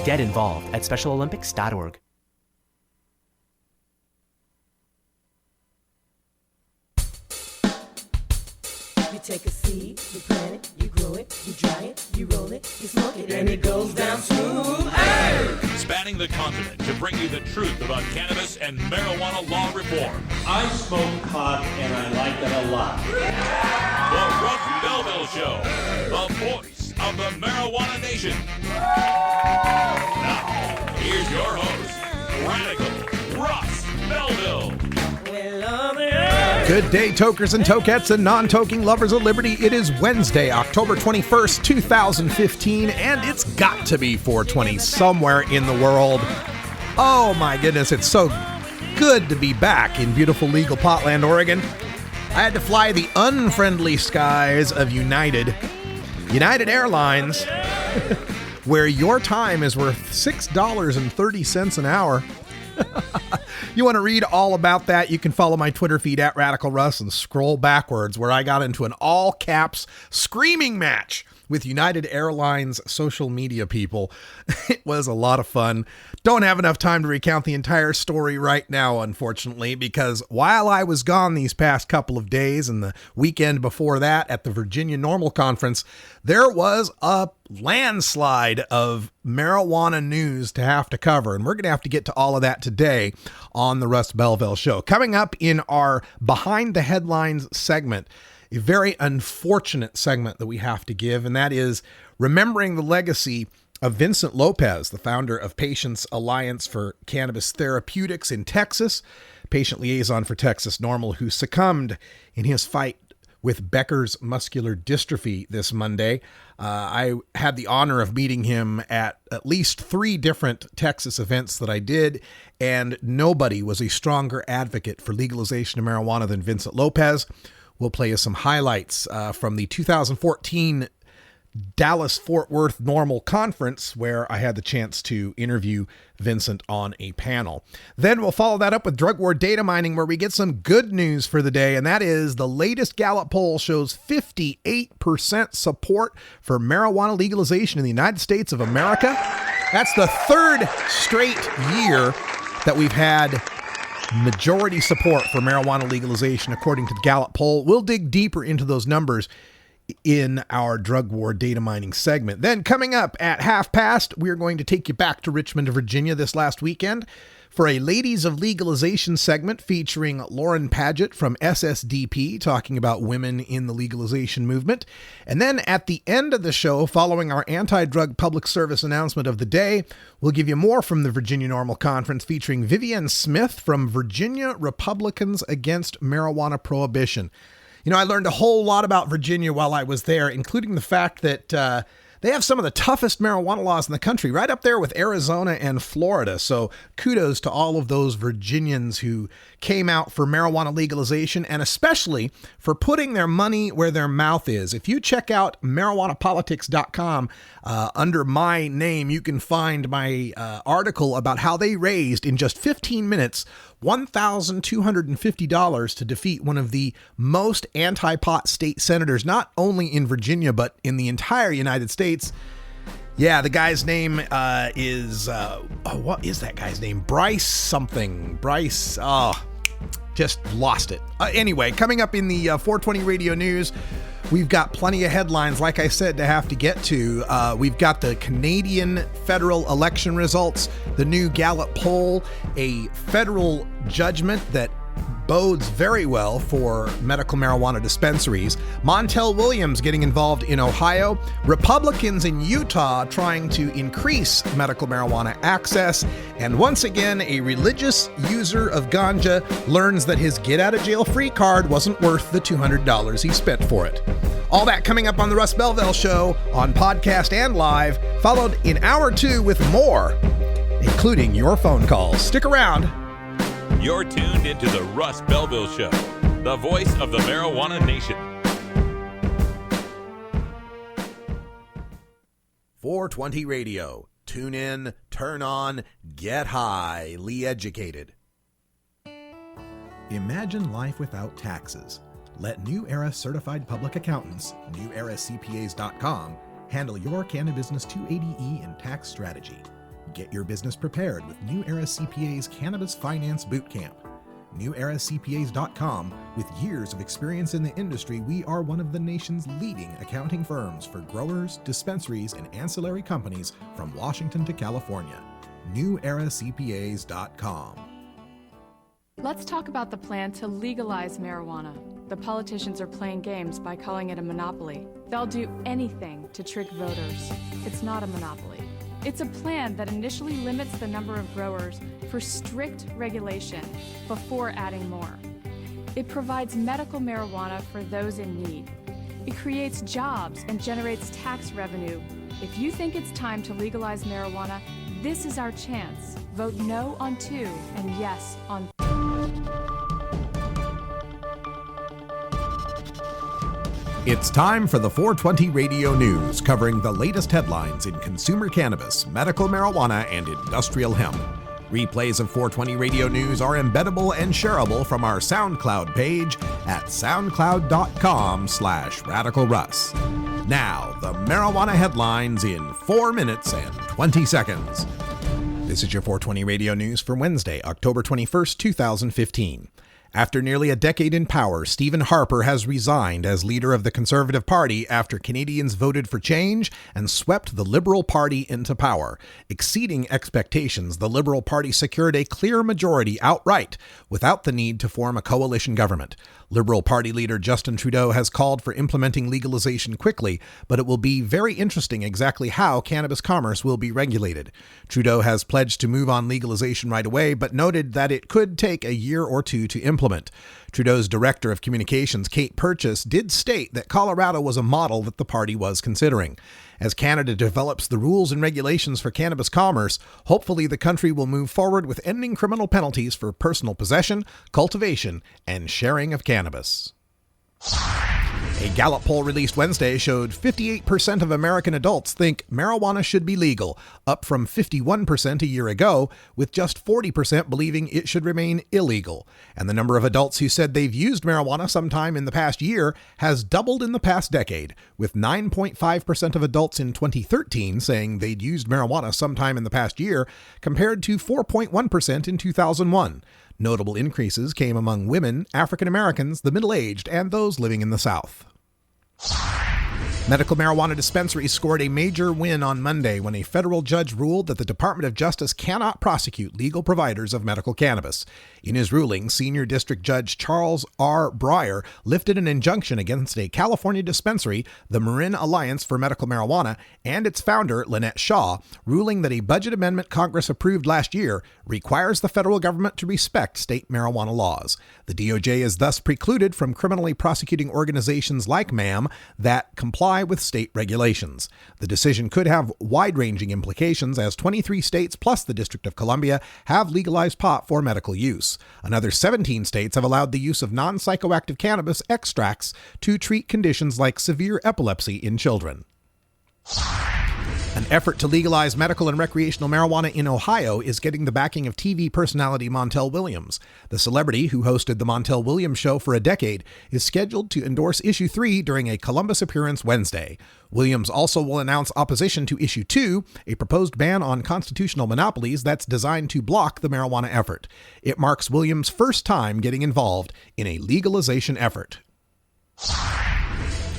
Get involved at SpecialOlympics.org. You take a seed, you plant it, you grow it, you dry it, you roll it, you smoke it, and it goes down smooth. Hey! Spanning the continent to bring you the truth about cannabis and marijuana law reform. I smoke pot and I like it a lot. The Russ Belville Show, the voice of the marijuana nation. Now, here's your host, Radical Russ Belville. Good day, tokers and tokettes and non-toking lovers of liberty. It is Wednesday, October 21st, 2015, and it's got to be 420 somewhere in the world. Oh my goodness, it's so good to be back in beautiful legal Potland, Oregon. I had to fly the unfriendly skies of United Airlines, where your time is worth $6.30 an hour. You want to read all about that? You can follow my Twitter feed at Radical Russ and scroll backwards, where I got into an all caps screaming match with United Airlines social media people. It was a lot of fun. Don't have enough time to recount the entire story right now, unfortunately, because while I was gone these past couple of days and the weekend before that at the Virginia NORML conference, there was a landslide of marijuana news to have to cover, and we're going to have to get to all of that today on the Russ Belville Show. Coming up in our Behind the Headlines segment, a very unfortunate segment that we have to give, and that is remembering the legacy of Vincent Lopez, the founder of Patients Alliance for Cannabis Therapeutics in Texas, patient liaison for Texas NORML, who succumbed in his fight with Becker's muscular dystrophy this Monday. I had the honor of meeting him at least 3 different Texas events that I did, and nobody was a stronger advocate for legalization of marijuana than Vincent Lopez. We'll play you some highlights from the 2014 Dallas-Fort Worth NORML conference, where I had the chance to interview Vincent on a panel. Then we'll follow that up with drug war data mining, where we get some good news for the day, and that is the latest Gallup poll shows 58% support for marijuana legalization in the United States of America. That's the 3rd straight year that we've had majority support for marijuana legalization, according to the Gallup poll. We'll dig deeper into those numbers in our drug war data mining segment. Then coming up at 5:30, we're going to take you back to Richmond, Virginia this last weekend for a Ladies of Legalization segment featuring Lauren Padgett from SSDP talking about women in the legalization movement. And then at the end of the show, following our anti-drug public service announcement of the day, we'll give you more from the Virginia NORML conference featuring Vivienne Smith from Virginia Republicans Against Marijuana Prohibition. You know, I learned a whole lot about Virginia while I was there, including the fact that they have some of the toughest marijuana laws in the country, right up there with Arizona and Florida. So kudos to all of those Virginians who came out for marijuana legalization, and especially for putting their money where their mouth is. If you check out marijuanapolitics.com, under my name, you can find my article about how they raised in just 15 minutes $1,250 to defeat one of the most anti-pot state senators, not only in Virginia, but in the entire United States. Yeah, the guy's name is, what is that guy's name? Bryce something. Bryce, just lost it. Anyway, coming up in the 420 radio news, we've got plenty of headlines, like I said, to have to get to. We've got the Canadian federal election results, the new Gallup poll, a federal judgment that bodes very well for medical marijuana dispensaries, Montel Williams getting involved in Ohio, Republicans in Utah trying to increase medical marijuana access, and once again, a religious user of ganja learns that his get-out-of-jail-free card wasn't worth the $200 he spent for it. All that coming up on the Russ Belville Show on podcast and live, followed in hour 2 with more, including your phone calls. Stick around. You're tuned into the Russ Belville Show, the voice of the marijuana nation. 420 Radio. Tune in, turn on, get highly educated. Imagine life without taxes. Let New Era Certified Public Accountants, NewEraCPAs.com, handle your Cannabusiness 280E and tax strategy. Get your business prepared with New Era CPA's Cannabis Finance Bootcamp. NewEraCPAs.com. With years of experience in the industry, we are one of the nation's leading accounting firms for growers, dispensaries, and ancillary companies from Washington to California. NewEraCPAs.com. Let's talk about the plan to legalize marijuana. The politicians are playing games by calling it a monopoly. They'll do anything to trick voters. It's not a monopoly. It's a plan that initially limits the number of growers for strict regulation before adding more. It provides medical marijuana for those in need. It creates jobs and generates tax revenue. If you think it's time to legalize marijuana, this is our chance. Vote no on 2 and yes on 3. It's time for the 420 Radio News, covering the latest headlines in consumer cannabis, medical marijuana, and industrial hemp. Replays of 420 Radio News are embeddable and shareable from our SoundCloud page at soundcloud.com/RadicalRuss. Now, the marijuana headlines in 4 minutes and 20 seconds. This is your 420 Radio News for Wednesday, October 21st, 2015. After nearly a decade in power, Stephen Harper has resigned as leader of the Conservative Party after Canadians voted for change and swept the Liberal Party into power. Exceeding expectations, the Liberal Party secured a clear majority outright without the need to form a coalition government. Liberal Party leader Justin Trudeau has called for implementing legalization quickly, but it will be very interesting exactly how cannabis commerce will be regulated. Trudeau has pledged to move on legalization right away, but noted that it could take a year or two to implement. Trudeau's Director of Communications, Kate Purchase, did state that Colorado was a model that the party was considering. As Canada develops the rules and regulations for cannabis commerce, hopefully the country will move forward with ending criminal penalties for personal possession, cultivation, and sharing of cannabis. A Gallup poll released Wednesday showed 58% of American adults think marijuana should be legal, up from 51% a year ago, with just 40% believing it should remain illegal. And the number of adults who said they've used marijuana sometime in the past year has doubled in the past decade, with 9.5% of adults in 2013 saying they'd used marijuana sometime in the past year, compared to 4.1% in 2001. Notable increases came among women, African Americans, the middle-aged, and those living in the South. Medical marijuana dispensaries scored a major win on Monday when a federal judge ruled that the Department of Justice cannot prosecute legal providers of medical cannabis. In his ruling, Senior District Judge Charles R. Breyer lifted an injunction against a California dispensary, the Marin Alliance for Medical Marijuana, and its founder, Lynette Shaw, ruling that a budget amendment Congress approved last year requires the federal government to respect state marijuana laws. The DOJ is thus precluded from criminally prosecuting organizations like MAM that comply with state regulations. The decision could have wide-ranging implications, as 23 states plus the District of Columbia have legalized pot for medical use. Another 17 states have allowed the use of non-psychoactive cannabis extracts to treat conditions like severe epilepsy in children. An effort to legalize medical and recreational marijuana in Ohio is getting the backing of TV personality Montel Williams. The celebrity, who hosted the Montel Williams Show for a decade, is scheduled to endorse Issue 3 during a Columbus appearance Wednesday. Williams also will announce opposition to Issue 2, a proposed ban on constitutional monopolies that's designed to block the marijuana effort. It marks Williams' first time getting involved in a legalization effort.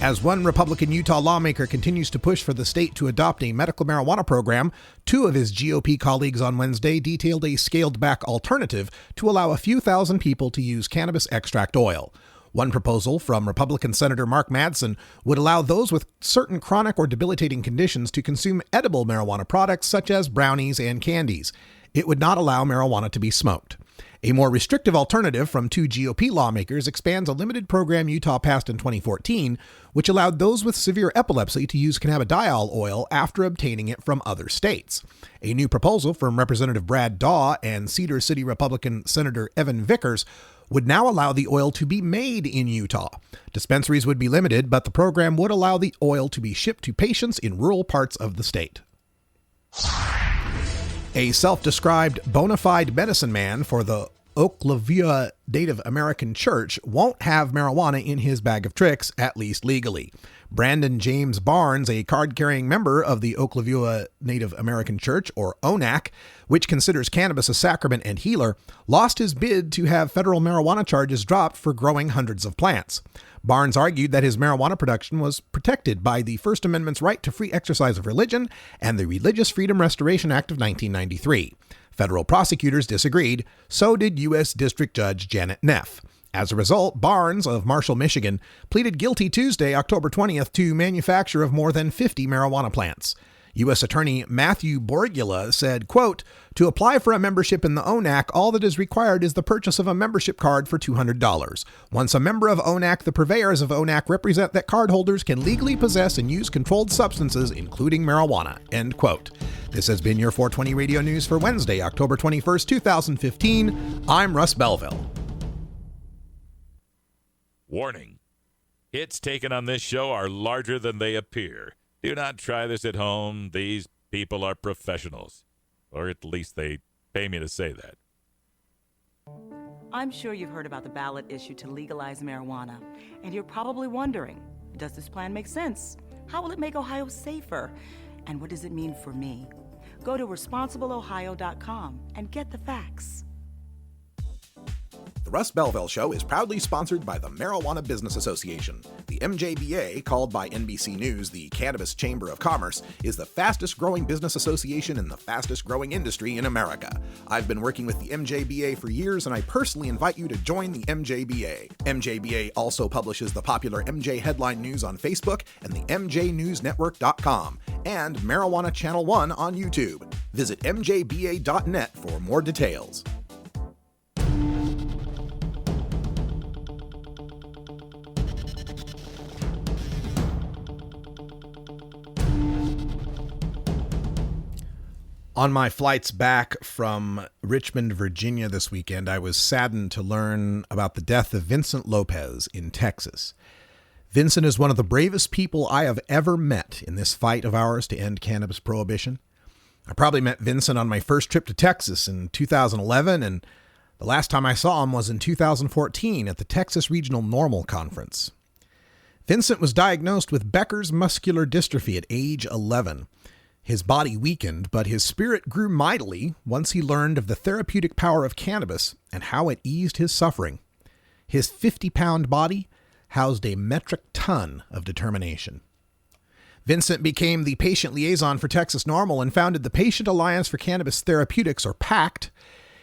As one Republican Utah lawmaker continues to push for the state to adopt a medical marijuana program, two of his GOP colleagues on Wednesday detailed a scaled-back alternative to allow a few thousand people to use cannabis extract oil. One proposal from Republican Senator Mark Madsen would allow those with certain chronic or debilitating conditions to consume edible marijuana products such as brownies and candies. It would not allow marijuana to be smoked. A more restrictive alternative from two GOP lawmakers expands a limited program Utah passed in 2014, which allowed those with severe epilepsy to use cannabidiol oil after obtaining it from other states. A new proposal from Representative Brad Daw and Cedar City Republican Senator Evan Vickers would now allow the oil to be made in Utah. Dispensaries would be limited, but the program would allow the oil to be shipped to patients in rural parts of the state. A self-described bona fide medicine man for the Oklavuha Native American Church won't have marijuana in his bag of tricks, at least legally. Brandon James Barnes, a card-carrying member of the Oklavuha Native American Church, or ONAC, which considers cannabis a sacrament and healer, lost his bid to have federal marijuana charges dropped for growing hundreds of plants. Barnes argued that his marijuana production was protected by the First Amendment's right to free exercise of religion and the Religious Freedom Restoration Act of 1993. Federal prosecutors disagreed, so did U.S. District Judge Janet Neff. As a result, Barnes of Marshall, Michigan, pleaded guilty Tuesday, October 20th, to manufacture of more than 50 marijuana plants. U.S. Attorney Matthew Borgula said, quote, "To apply for a membership in the ONAC, all that is required is the purchase of a membership card for $200. Once a member of ONAC, the purveyors of ONAC represent that cardholders can legally possess and use controlled substances, including marijuana," end quote. This has been your 420 Radio News for Wednesday, October 21st, 2015. I'm Russ Belville. Warning. Hits taken on this show are larger than they appear. Do not try this at home. These people are professionals. Or at least they pay me to say that. I'm sure you've heard about the ballot issue to legalize marijuana. And you're probably wondering, does this plan make sense? How will it make Ohio safer? And what does it mean for me? Go to responsibleohio.com and get the facts. The Russ Belville Show is proudly sponsored by the Marijuana Business Association. The MJBA, called by NBC News the Cannabis Chamber of Commerce, is the fastest growing business association in the fastest growing industry in America. I've been working with the MJBA for years, and I personally invite you to join the MJBA. MJBA also publishes the popular MJ Headline News on Facebook and the MJNewsNetwork.com and Marijuana Channel 1 on YouTube. Visit mjba.net for more details. On my flights back from Richmond, Virginia this weekend, I was saddened to learn about the death of Vincent Lopez in Texas. Vincent is one of the bravest people I have ever met in this fight of ours to end cannabis prohibition. I probably met Vincent on my first trip to Texas in 2011, and the last time I saw him was in 2014 at the Texas Regional NORML Conference. Vincent was diagnosed with Becker's muscular dystrophy at age 11. His body weakened, but his spirit grew mightily once he learned of the therapeutic power of cannabis and how it eased his suffering. His 50-pound body housed a metric ton of determination. Vincent became the patient liaison for Texas NORML and founded the Patient Alliance for Cannabis Therapeutics, or PACT.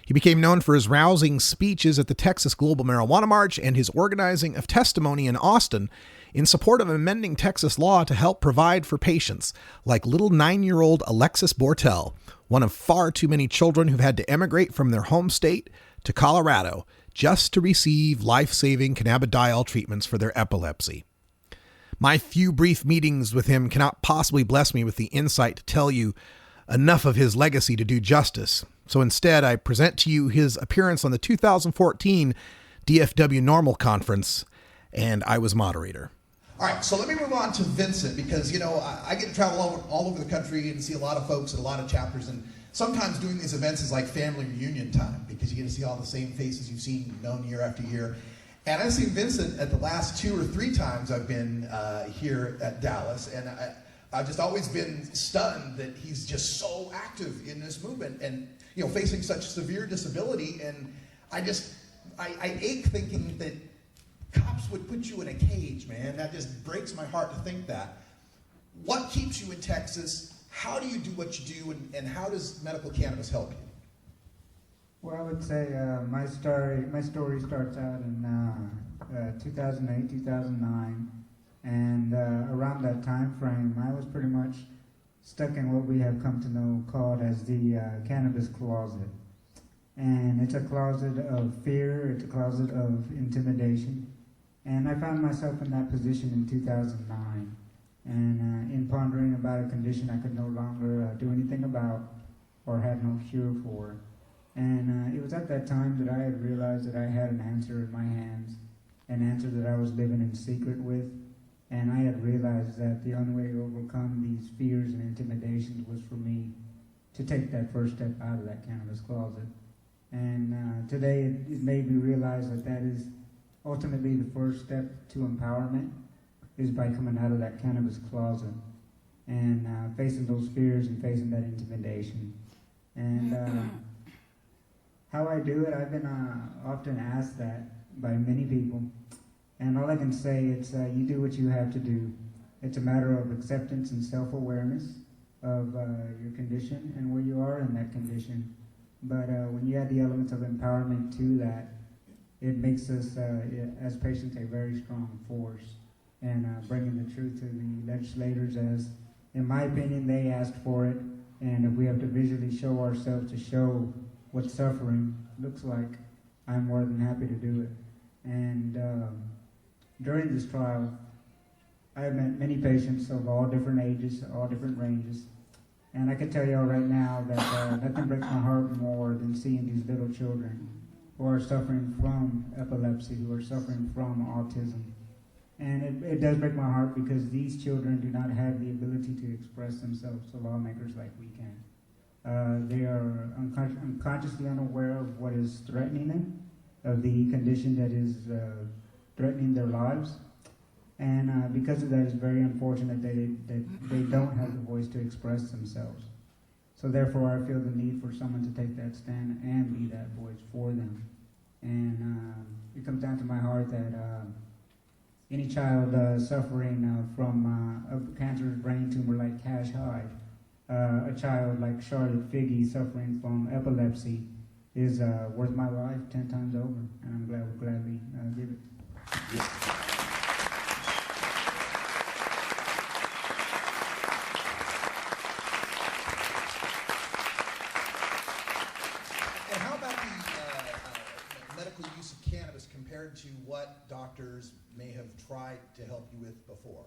He became known for his rousing speeches at the Texas Global Marijuana March and his organizing of testimony in Austin in support of amending Texas law to help provide for patients like little 9-year-old Alexis Bortel, one of far too many children who've had to emigrate from their home state to Colorado just to receive life-saving cannabidiol treatments for their epilepsy. My few brief meetings with him cannot possibly bless me with the insight to tell you enough of his legacy to do justice. So instead, I present to you his appearance on the 2014 DFW NORML Conference, and I was moderator. All right, so let me move on to Vincent, because, you know, I get to travel all over the country and see a lot of folks at a lot of chapters, and sometimes doing these events is like family reunion time, because you get to see all the same faces you've seen, you've known year after year. And I've seen Vincent at the last 2 or 3 times I've been here at Dallas, and I've just always been stunned that he's just so active in this movement and, you know, facing such severe disability. And I ache thinking that cops would put you in a cage, man. That just breaks my heart to think that. What keeps you in Texas? How do you do what you do, and how does medical cannabis help you? Well, I would say my story starts out in 2008, 2009, and around that time frame, I was pretty much stuck in what we have come to know called as the cannabis closet. And it's a closet of fear, it's a closet of intimidation. And I found myself in that position in 2009. And in pondering about a condition I could no longer do anything about or had no cure for. And it was at that time that I had realized that I had an answer in my hands, an answer that I was living in secret with. And I had realized that the only way to overcome these fears and intimidations was for me to take that first step out of that cannabis closet. And today it made me realize that that is ultimately the first step to empowerment, is by coming out of that cannabis closet and facing those fears and facing that intimidation. And how I do it, I've been often asked that by many people. And all I can say is you do what you have to do. It's a matter of acceptance and self-awareness of your condition and where you are in that condition. But when you add the elements of empowerment to that, it makes us, as patients, a very strong force. And bringing the truth to the legislators, as, in my opinion, they asked for it. And if we have to visually show ourselves to show what suffering looks like, I'm more than happy to do it. And during this trial, I have met many patients of all different ages, all different ranges. And I can tell y'all right now that nothing breaks my heart more than seeing these little children who are suffering from epilepsy, who are suffering from autism. And it does break my heart because these children do not have the ability to express themselves to lawmakers like we can. They are unconsciously unaware of what is threatening them, of the condition that is threatening their lives. And because of that, it's very unfortunate that they don't have the voice to express themselves. So therefore, I feel the need for someone to take that stand and be that voice for them. And it comes down to my heart that any child suffering from a cancerous brain tumor like Cash Hyde, a child like Charlotte Figge suffering from epilepsy, is worth my life 10 times over. And I'm glad we'll gladly give it. Yeah. Compared to what doctors may have tried to help you with before?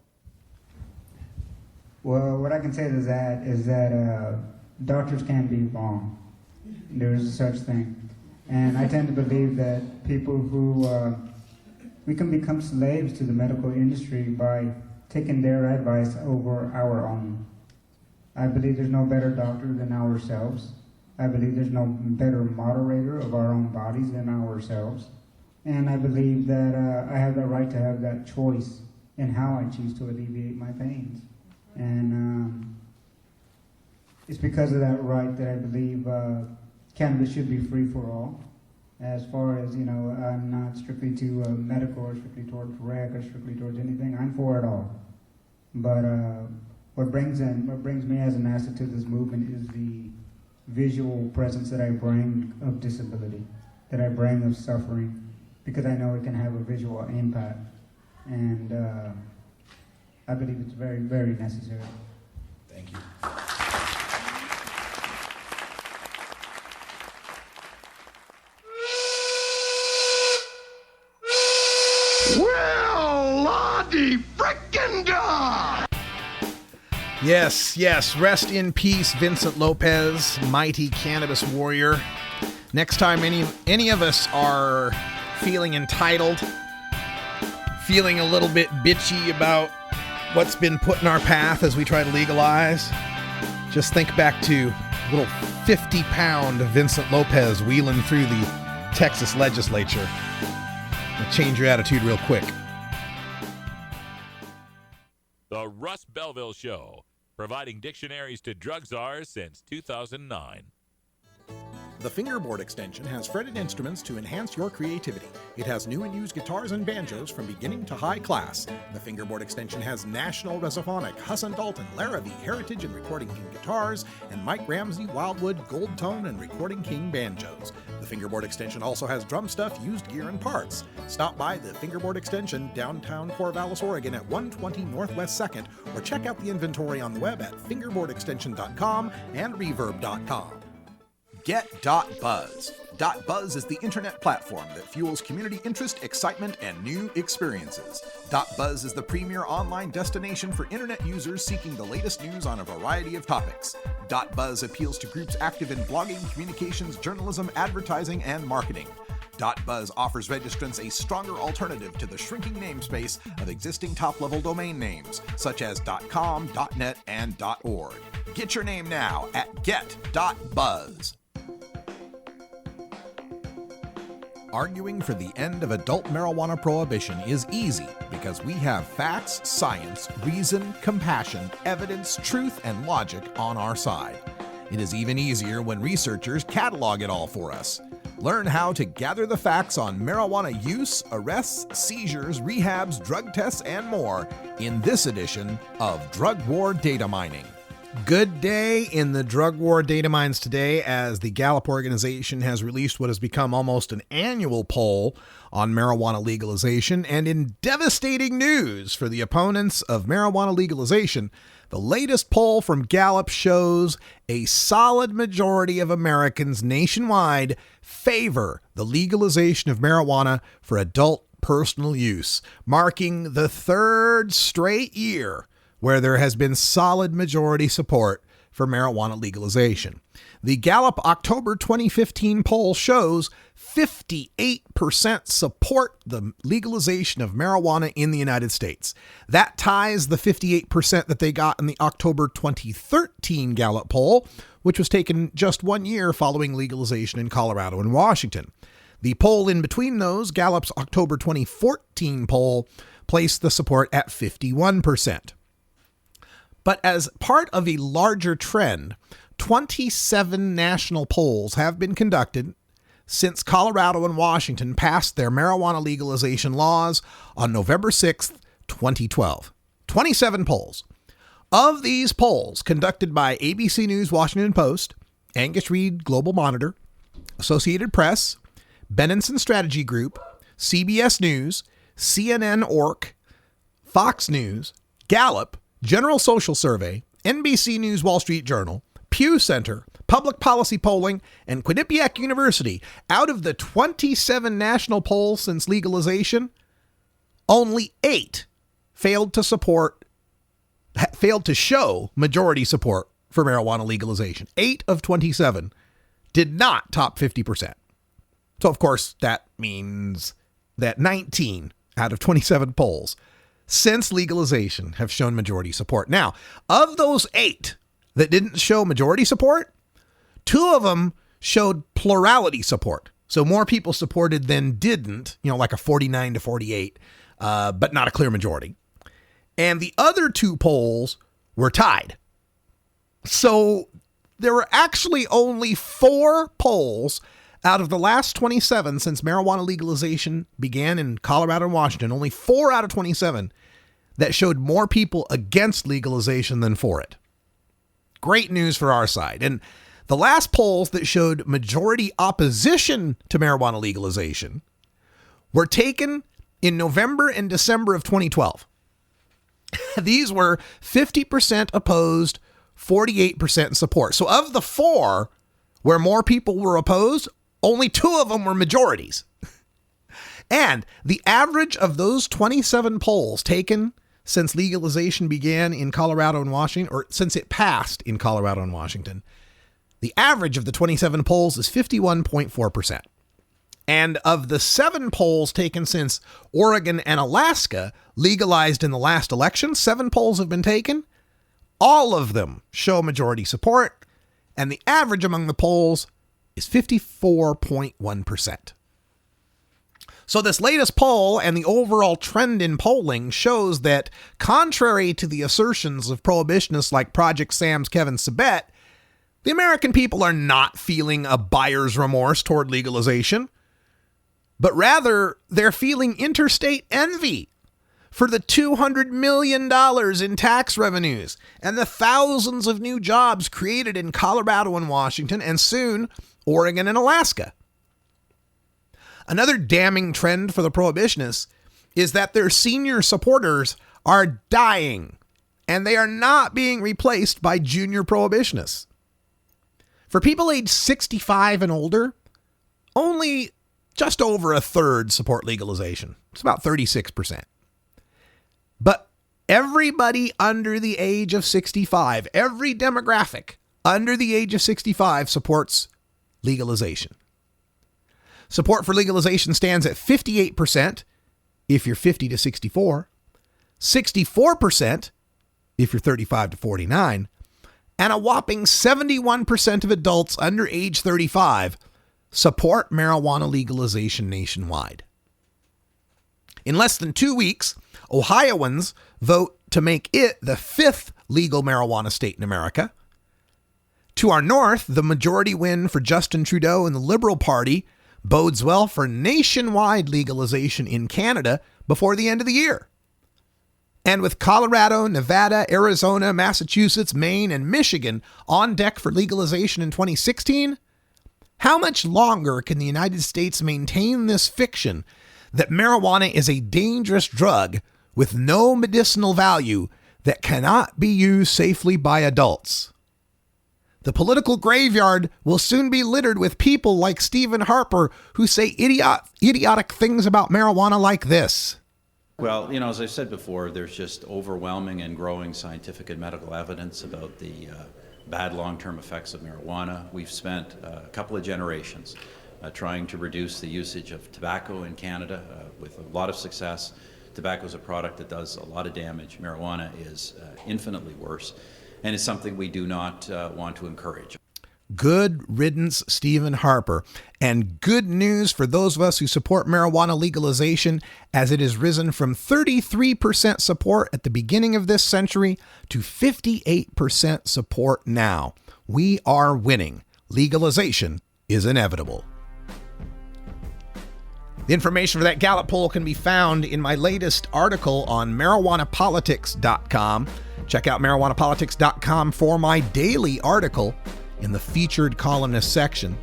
Well, what I can say to that is that doctors can be wrong. There is such thing. And I tend to believe that people who, we can become slaves to the medical industry by taking their advice over our own. I believe there's no better doctor than ourselves. I believe there's no better moderator of our own bodies than ourselves. And I believe that I have the right to have that choice in how I choose to alleviate my pains. And it's because of that right that I believe cannabis should be free for all. As far as, you know, I'm not strictly to medical or strictly towards rec or strictly towards anything. I'm for it all. But what brings me as an asset to this movement is the visual presence that I bring of disability, that I bring of suffering, because I know it can have a visual impact. And I believe it's very, very necessary. Thank you. Well, Lottie frickin' God! Yes, rest in peace, Vincent Lopez, mighty cannabis warrior. Next time any of us are feeling entitled, feeling a little bit bitchy about what's been put in our path as we try to legalize, just think back to little 50-pound Vincent Lopez wheeling through the Texas legislature. It'll change your attitude real quick. The Russ Belville Show, providing dictionaries to drug czars since 2009. The Fingerboard extension has fretted instruments to enhance your creativity. It has new and used guitars and banjos from beginning to high class. The Fingerboard extension has National Resophonic, Husson Dalton, Larrabee, Heritage and Recording King guitars, and Mike Ramsey, Wildwood, Gold Tone, and Recording King banjos. The Fingerboard extension also has drum stuff, used gear, and parts. Stop by the Fingerboard extension, downtown Corvallis, Oregon at 120 Northwest 2nd, or check out the inventory on the web at fingerboardextension.com and reverb.com. Get.Buzz. .Buzz is the internet platform that fuels community interest, excitement, and new experiences. .Buzz is the premier online destination for internet users seeking the latest news on a variety of topics. .Buzz appeals to groups active in blogging, communications, journalism, advertising, and marketing. .Buzz offers registrants a stronger alternative to the shrinking namespace of existing top-level domain names, such as .com, .net, and .org. Get your name now at get.buzz. Arguing for the end of adult marijuana prohibition is easy because we have facts, science, reason, compassion, evidence, truth, and logic on our side. It is even easier when researchers catalog it all for us. Learn how to gather the facts on marijuana use, arrests, seizures, rehabs, drug tests, and more in this edition of Drug War Data Mining. Good day in the drug war data mines today, as the Gallup organization has released what has become almost an annual poll on marijuana legalization. And in devastating news for the opponents of marijuana legalization, the latest poll from Gallup shows a solid majority of Americans nationwide favor the legalization of marijuana for adult personal use, marking the third straight year where there has been solid majority support for marijuana legalization. The Gallup October 2015 poll shows 58% support the legalization of marijuana in the United States. That ties the 58% that they got in the October 2013 Gallup poll, which was taken just 1 year following legalization in Colorado and Washington. The poll in between those, Gallup's October 2014 poll, placed the support at 51%. But as part of a larger trend, 27 national polls have been conducted since Colorado and Washington passed their marijuana legalization laws on November 6th, 2012. 27 polls. Of these polls, conducted by ABC News Washington Post, Angus Reid Global Monitor, Associated Press, Benenson Strategy Group, CBS News, CNN Orc, Fox News, Gallup, General Social Survey, NBC News Wall Street Journal, Pew Center, Public Policy Polling, and Quinnipiac University, out of the 27 national polls since legalization, only 8 failed to show majority support for marijuana legalization. 8 of 27 did not top 50%. So, of course, that means that 19 out of 27 polls since legalization have shown majority support. Now, of those 8 that didn't show majority support, 2 of them showed plurality support. So more people supported than didn't, like a 49 to 48, but not a clear majority. And the other 2 polls were tied. So there were actually only 4 polls out of the last 27 since marijuana legalization began in Colorado and Washington, only 4 out of 27 that showed more people against legalization than for it. Great news for our side. And the last polls that showed majority opposition to marijuana legalization were taken in November and December of 2012. These were 50% opposed, 48% support. So of the 4 where more people were opposed, only 2 of them were majorities. And the average of those 27 polls taken since legalization began in Colorado and Washington, or since it passed in Colorado and Washington, the average of the 27 polls is 51.4%. And of the 7 polls taken since Oregon and Alaska legalized in the last election, 7 polls have been taken. All of them show majority support, and the average among the polls is 54.1%. So this latest poll and the overall trend in polling shows that, contrary to the assertions of prohibitionists like Project Sam's Kevin Sabet, the American people are not feeling a buyer's remorse toward legalization, but rather they're feeling interstate envy for the $200 million in tax revenues and the thousands of new jobs created in Colorado and Washington, and soon Oregon and Alaska. Another damning trend for the prohibitionists is that their senior supporters are dying, and they are not being replaced by junior prohibitionists. For people aged 65 and older, only just over a third support legalization. It's about 36%. But everybody under the age of 65, every demographic under the age of 65 supports legalization. Support for legalization stands at 58% if you're 50 to 64, 64% if you're 35 to 49, and a whopping 71% of adults under age 35 support marijuana legalization nationwide. In less than 2 weeks, Ohioans vote to make it the 5th legal marijuana state in America. To our north, the majority win for Justin Trudeau and the Liberal Party bodes well for nationwide legalization in Canada before the end of the year. And with Colorado, Nevada, Arizona, Massachusetts, Maine, and Michigan on deck for legalization in 2016, how much longer can the United States maintain this fiction that marijuana is a dangerous drug with no medicinal value that cannot be used safely by adults? The political graveyard will soon be littered with people like Stephen Harper who say idiotic things about marijuana like this. Well, as I said before, there's just overwhelming and growing scientific and medical evidence about the bad long-term effects of marijuana. We've spent a couple of generations trying to reduce the usage of tobacco in Canada with a lot of success. Tobacco is a product that does a lot of damage. Marijuana is infinitely worse, and it's something we do not want to encourage. Good riddance, Stephen Harper. And good news for those of us who support marijuana legalization, as it has risen from 33% support at the beginning of this century to 58% support now. We are winning. Legalization is inevitable. The information for that Gallup poll can be found in my latest article on marijuanapolitics.com. Check out marijuanapolitics.com for my daily article in the featured columnist section.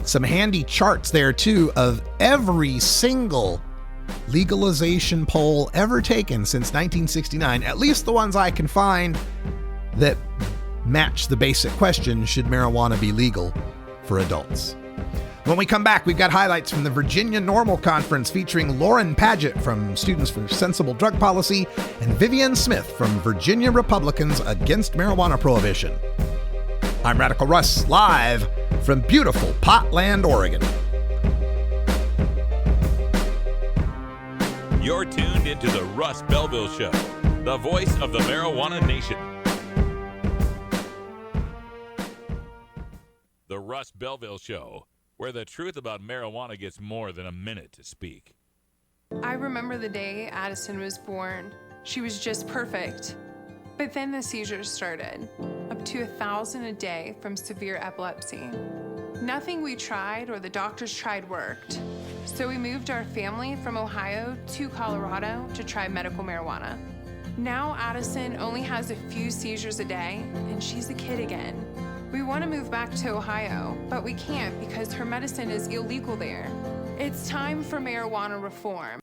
Some handy charts there too of every single legalization poll ever taken since 1969, at least the ones I can find that match the basic question, should marijuana be legal for adults? When we come back, we've got highlights from the Virginia NORML Conference featuring Lauren Padgett from Students for Sensible Drug Policy and Vivian Smith from Virginia Republicans Against Marijuana Prohibition. I'm Radical Russ, live from beautiful Potland, Oregon. You're tuned into the Russ Belville Show, the voice of the marijuana nation. The Russ Belville Show, where the truth about marijuana gets more than a minute to speak. I remember the day Addison was born. She was just perfect. But then the seizures started, up to 1,000 a day from severe epilepsy. Nothing we tried or the doctors tried worked. So we moved our family from Ohio to Colorado to try medical marijuana. Now Addison only has a few seizures a day, and she's a kid again. We want to move back to Ohio, but we can't because her medicine is illegal there. It's time for marijuana reform.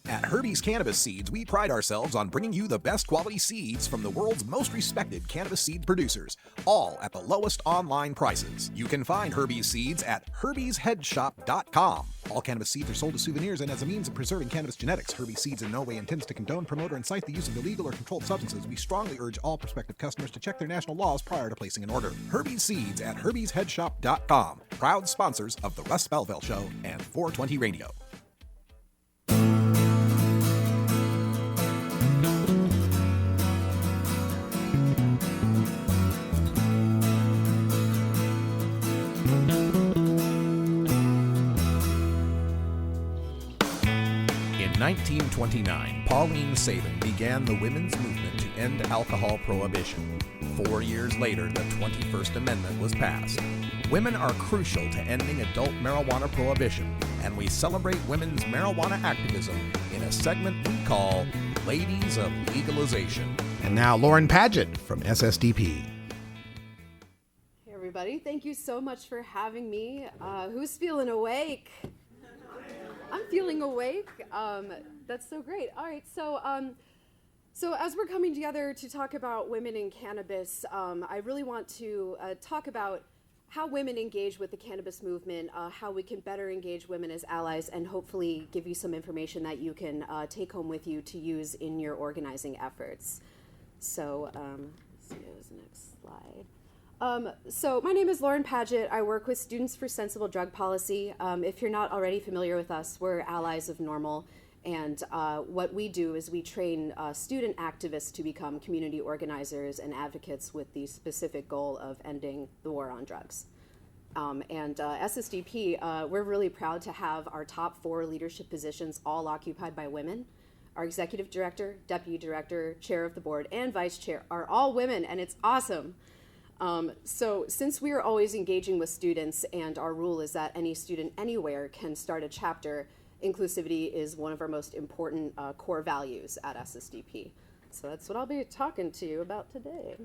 At Herbie's Cannabis Seeds, we pride ourselves on bringing you the best quality seeds from the world's most respected cannabis seed producers, all at the lowest online prices. You can find Herbie's Seeds at herbiesheadshop.com. All cannabis seeds are sold as souvenirs and as a means of preserving cannabis genetics. Herbie's Seeds in no way intends to condone, promote, or incite the use of illegal or controlled substances. We strongly urge all prospective customers to check their national laws prior to placing an order. Herbie's Seeds at herbiesheadshop.com. Proud sponsors of the Russ Belville Show and 420 Radio. In 1929, Pauline Sabin began the women's movement to end alcohol prohibition. 4 years later, the 21st Amendment was passed. Women are crucial to ending adult marijuana prohibition, and we celebrate women's marijuana activism in a segment we call Ladies of Legalization. And now Lauren Padgett from SSDP. Hey everybody, thank you so much for having me. Who's feeling awake? I'm feeling awake. That's so great. All right, so as we're coming together to talk about women in cannabis, I really want to talk about how women engage with the cannabis movement, how we can better engage women as allies, and hopefully give you some information that you can take home with you to use in your organizing efforts. So let's see, what was the next slide? So my name is Lauren Padgett. I work with Students for Sensible Drug Policy. If you're not already familiar with us, we're allies of NORML. And what we do is we train student activists to become community organizers and advocates with the specific goal of ending the war on drugs. And SSDP, we're really proud to have our top 4 leadership positions all occupied by women. Our executive director, deputy director, chair of the board, and vice chair are all women, and it's awesome. So since we are always engaging with students, and our rule is that any student anywhere can start a chapter, inclusivity is one of our most important core values at SSDP. So that's what I'll be talking to you about today.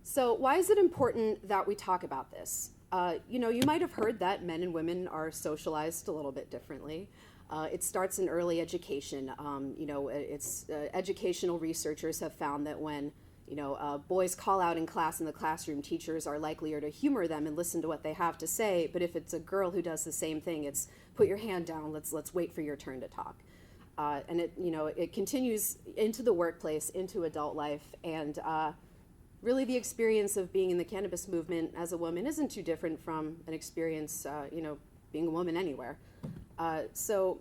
So why is it important that we talk about this? You know, you might have heard that men and women are socialized a little bit differently. It starts in early education. You know, educational researchers have found that when boys call out in class in the classroom, teachers are likelier to humor them and listen to what they have to say. But if it's a girl who does the same thing, it's put your hand down, let's wait for your turn to talk. And it continues into the workplace, into adult life, and really the experience of being in the cannabis movement as a woman isn't too different from an experience, being a woman anywhere. So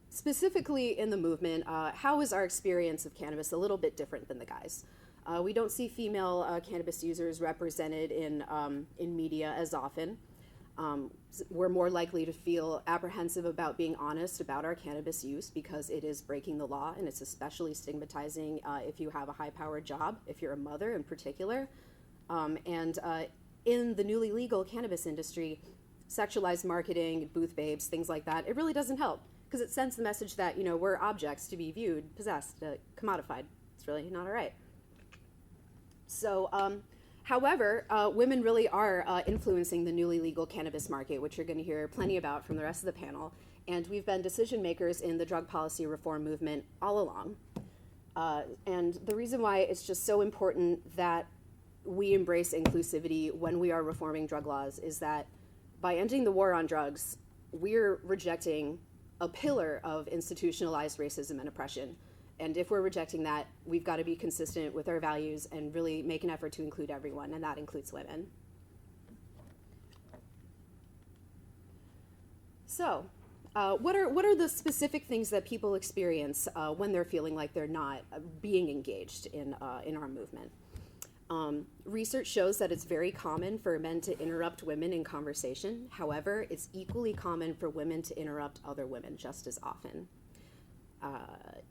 specifically in the movement, how is our experience of cannabis a little bit different than the guys? We don't see female cannabis users represented in media as often. We're more likely to feel apprehensive about being honest about our cannabis use because it is breaking the law, and it's especially stigmatizing if you have a high-powered job, if you're a mother in particular. And in the newly legal cannabis industry, sexualized marketing, booth babes, things like that, it really doesn't help because it sends the message that, we're objects to be viewed, possessed, commodified. It's really not all right. So, however, women really are influencing the newly legal cannabis market, which you're going to hear plenty about from the rest of the panel. And we've been decision makers in the drug policy reform movement all along. And the reason why it's just so important that we embrace inclusivity when we are reforming drug laws is that by ending the war on drugs, we're rejecting a pillar of institutionalized racism and oppression. And if we're rejecting that, we've got to be consistent with our values and really make an effort to include everyone, and that includes women. So, what are the specific things that people experience when they're feeling like they're not being engaged in our movement? Research shows that it's very common for men to interrupt women in conversation. However, it's equally common for women to interrupt other women just as often.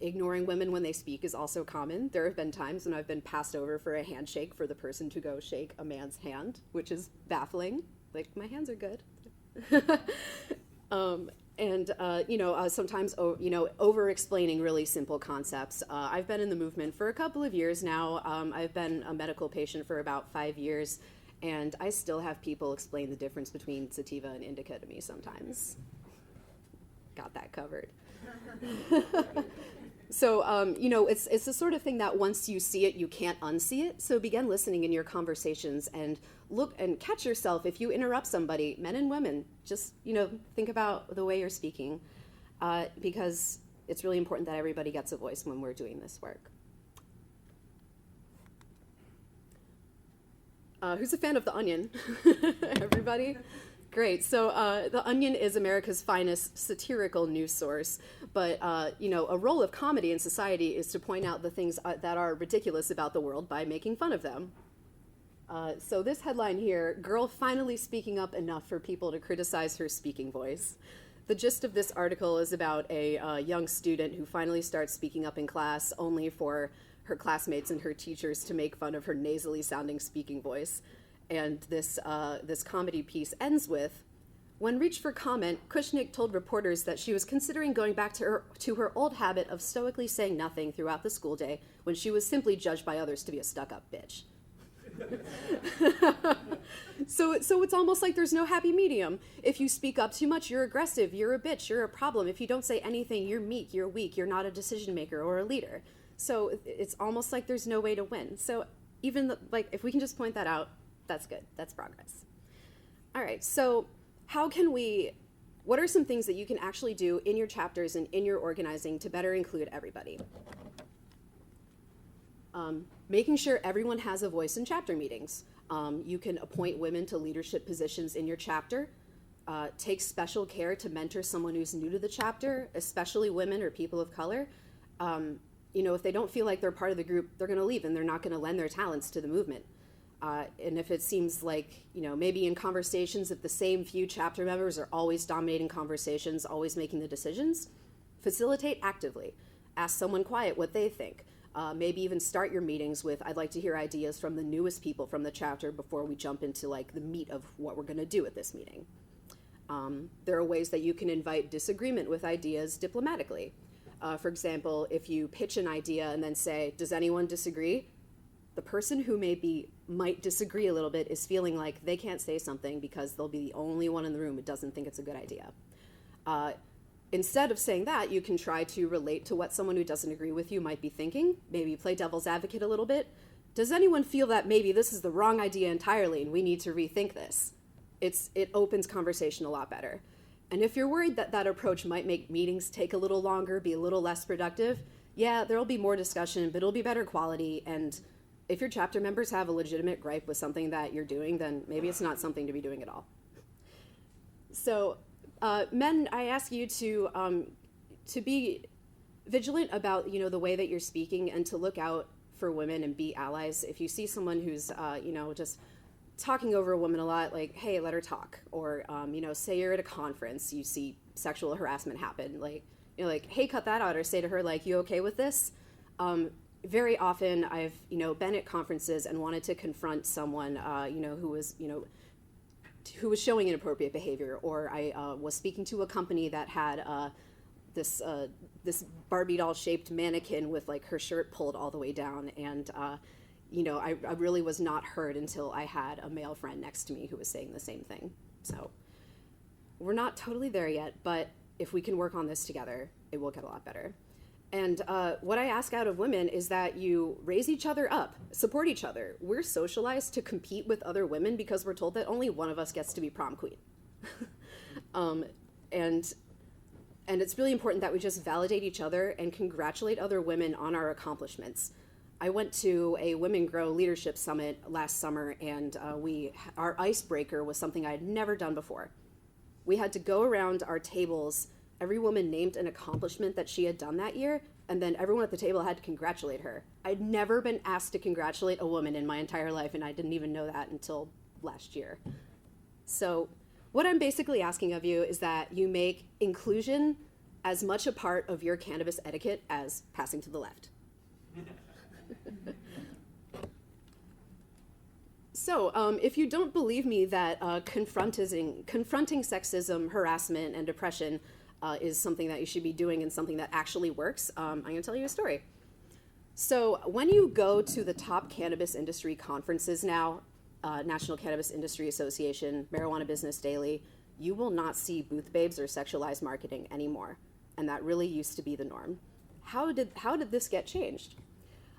Ignoring women when they speak is also common. There have been times when I've been passed over for a handshake for the person to go shake a man's hand, which is baffling. Like, my hands are good. Sometimes, over-explaining really simple concepts. I've been in the movement for a couple of years now. I've been a medical patient for about 5 years, and I still have people explain the difference between sativa and indica to me sometimes. Got that covered. So, it's the sort of thing that once you see it, you can't unsee it. So begin listening in your conversations and look and catch yourself if you interrupt somebody, men and women. Just, think about the way you're speaking because it's really important that everybody gets a voice when we're doing this work. Who's a fan of The Onion? Everybody? Great. So The Onion is America's finest satirical news source. But, a role of comedy in society is to point out the things that are ridiculous about the world by making fun of them. So this headline here, girl finally speaking up enough for people to criticize her speaking voice. The gist of this article is about a young student who finally starts speaking up in class only for her classmates and her teachers to make fun of her nasally sounding speaking voice. And this comedy piece ends with, when reached for comment, Kushnick told reporters that she was considering going back to her old habit of stoically saying nothing throughout the school day when she was simply judged by others to be a stuck-up bitch. So it's almost like there's no happy medium. If you speak up too much, you're aggressive, you're a bitch, you're a problem. If you don't say anything, you're meek, you're weak, you're not a decision maker or a leader. So it's almost like there's no way to win. So even if we can just point that out, that's good. That's progress. All right, so what are some things that you can actually do in your chapters and in your organizing to better include everybody? Making sure everyone has a voice in chapter meetings. You can appoint women to leadership positions in your chapter. Take special care to mentor someone who's new to the chapter, especially women or people of color. If they don't feel like they're part of the group, they're going to leave and they're not going to lend their talents to the movement. And if it seems like, maybe in conversations, if the same few chapter members are always dominating conversations, always making the decisions, facilitate actively. Ask someone quiet what they think. Maybe even start your meetings with, I'd like to hear ideas from the newest people from the chapter before we jump into like the meat of what we're going to do at this meeting. There are ways that you can invite disagreement with ideas diplomatically. For example, if you pitch an idea and then say, does anyone disagree? The person who might disagree a little bit is feeling like they can't say something because they'll be the only one in the room who doesn't think it's a good idea. Instead of saying that, you can try to relate to what someone who doesn't agree with you might be thinking. Maybe play devil's advocate a little bit. Does anyone feel that maybe this is the wrong idea entirely and we need to rethink this? It opens conversation a lot better. And if you're worried that that approach might make meetings take a little longer, be a little less productive, yeah, there'll be more discussion, but it'll be better quality. And if your chapter members have a legitimate gripe with something that you're doing, then maybe it's not something to be doing at all. So, men, I ask you to be vigilant about, the way that you're speaking and to look out for women and be allies. If you see someone who's, just talking over a woman a lot, like, hey, let her talk. Or, say you're at a conference, you see sexual harassment happen, like, hey, cut that out, or say to her, like, you okay with this? Very often I've, been at conferences and wanted to confront someone, who was showing inappropriate behavior, or I was speaking to a company that had this Barbie doll shaped mannequin with like her shirt pulled all the way down, and I really was not heard until I had a male friend next to me who was saying the same thing. So we're not totally there yet, but if we can work on this together, it will get a lot better. And what I ask out of women is that you raise each other up, support each other. We're socialized to compete with other women because we're told that only one of us gets to be prom queen. And it's really important that we just validate each other and congratulate other women on our accomplishments. I went to a Women Grow Leadership Summit last summer, and our icebreaker was something I had never done before. We had to go around our tables. Every woman named an accomplishment that she had done that year, and then everyone at the table had to congratulate her. I'd never been asked to congratulate a woman in my entire life, and I didn't even know that until last year. So what I'm basically asking of you is that you make inclusion as much a part of your cannabis etiquette as passing to the left. So, if you don't believe me that confronting sexism, harassment, and oppression is something that you should be doing and something that actually works, I'm going to tell you a story. So, when you go to the top cannabis industry conferences now, National Cannabis Industry Association, Marijuana Business Daily, you will not see booth babes or sexualized marketing anymore, and that really used to be the norm. How did this get changed?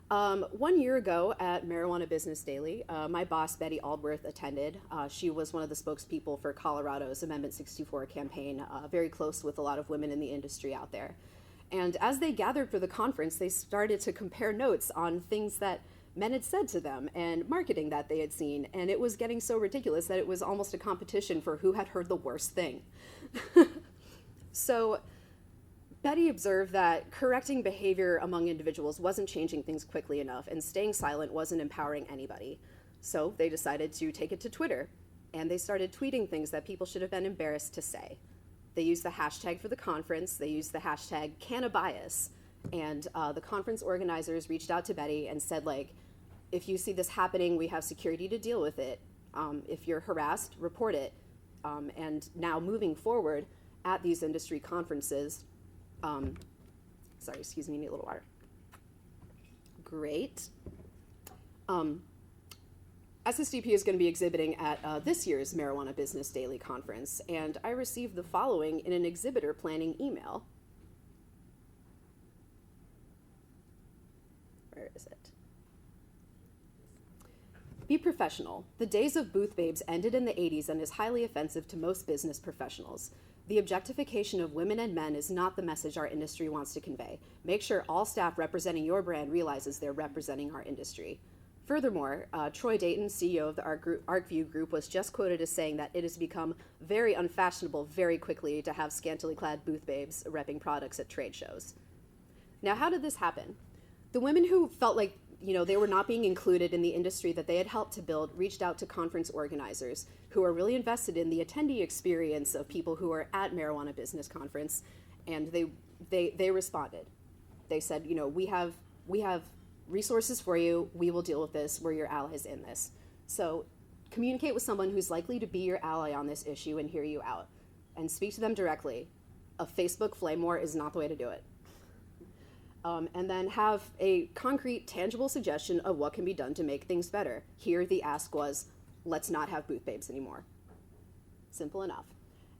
1 year ago at Marijuana Business Daily, my boss, Betty Aldworth, attended. She was one of the spokespeople for Colorado's Amendment 64 campaign, very close with a lot of women in the industry out there. And as they gathered for the conference, they started to compare notes on things that men had said to them and marketing that they had seen. And it was getting so ridiculous that it was almost a competition for who had heard the worst thing. So Betty observed that correcting behavior among individuals wasn't changing things quickly enough, and staying silent wasn't empowering anybody. So they decided to take it to Twitter, and they started tweeting things that people should have been embarrassed to say. They used the hashtag for the conference, they used the hashtag Cannabias, and the conference organizers reached out to Betty and said, like, if you see this happening, we have security to deal with it. If you're harassed, report it. And now moving forward at these industry conferences, sorry, excuse me, I need a little water. Great. SSDP is going to be exhibiting at this year's Marijuana Business Daily Conference, and I received the following in an exhibitor planning email. Where is it? Be professional. The days of booth babes ended in the 80s and is highly offensive to most business professionals. The objectification of women and men is not the message our industry wants to convey. Make sure all staff representing your brand realizes they're representing our industry. Furthermore, Troy Dayton, CEO of the ArcView Group, was just quoted as saying that it has become very unfashionable very quickly to have scantily clad booth babes repping products at trade shows. Now, how did this happen? The women who felt like they were not being included in the industry that they had helped to build, reached out to conference organizers who are really invested in the attendee experience of people who are at Marijuana Business Conference, and they responded. They said, we have resources for you. We will deal with this. We're your allies in this. So communicate with someone who's likely to be your ally on this issue and hear you out, and speak to them directly. A Facebook flame war is not the way to do it. And then have a concrete, tangible suggestion of what can be done to make things better. Here, the ask was, let's not have booth babes anymore. Simple enough.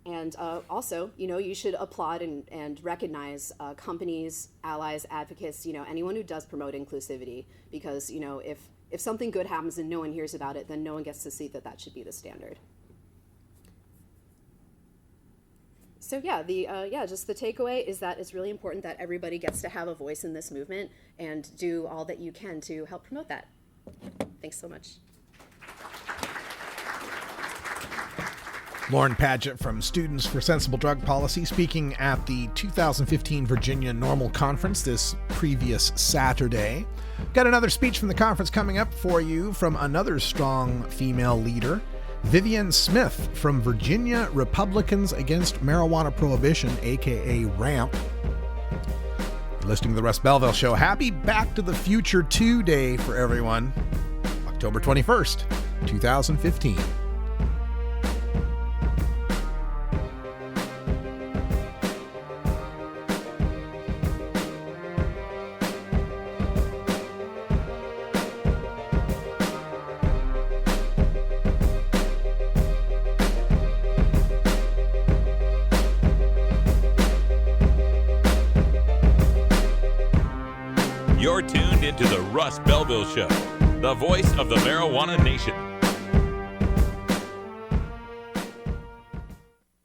And also, you should applaud and recognize companies, allies, advocates, anyone who does promote inclusivity, because, if something good happens and no one hears about it, then no one gets to see that should be the standard. So just the takeaway is that it's really important that everybody gets to have a voice in this movement and do all that you can to help promote that. Thanks so much. Lauren Padgett from Students for Sensible Drug Policy speaking at the 2015 Virginia NORML Conference this previous Saturday. Got another speech from the conference coming up for you from another strong female leader, Vivian Smith from Virginia Republicans Against Marijuana Prohibition, aka RAMP. Listening to the Russ Belville Show. Happy Back to the Future 2 Day for everyone. October 21st, 2015. You're tuned into the Russ Belville Show, the voice of the marijuana nation.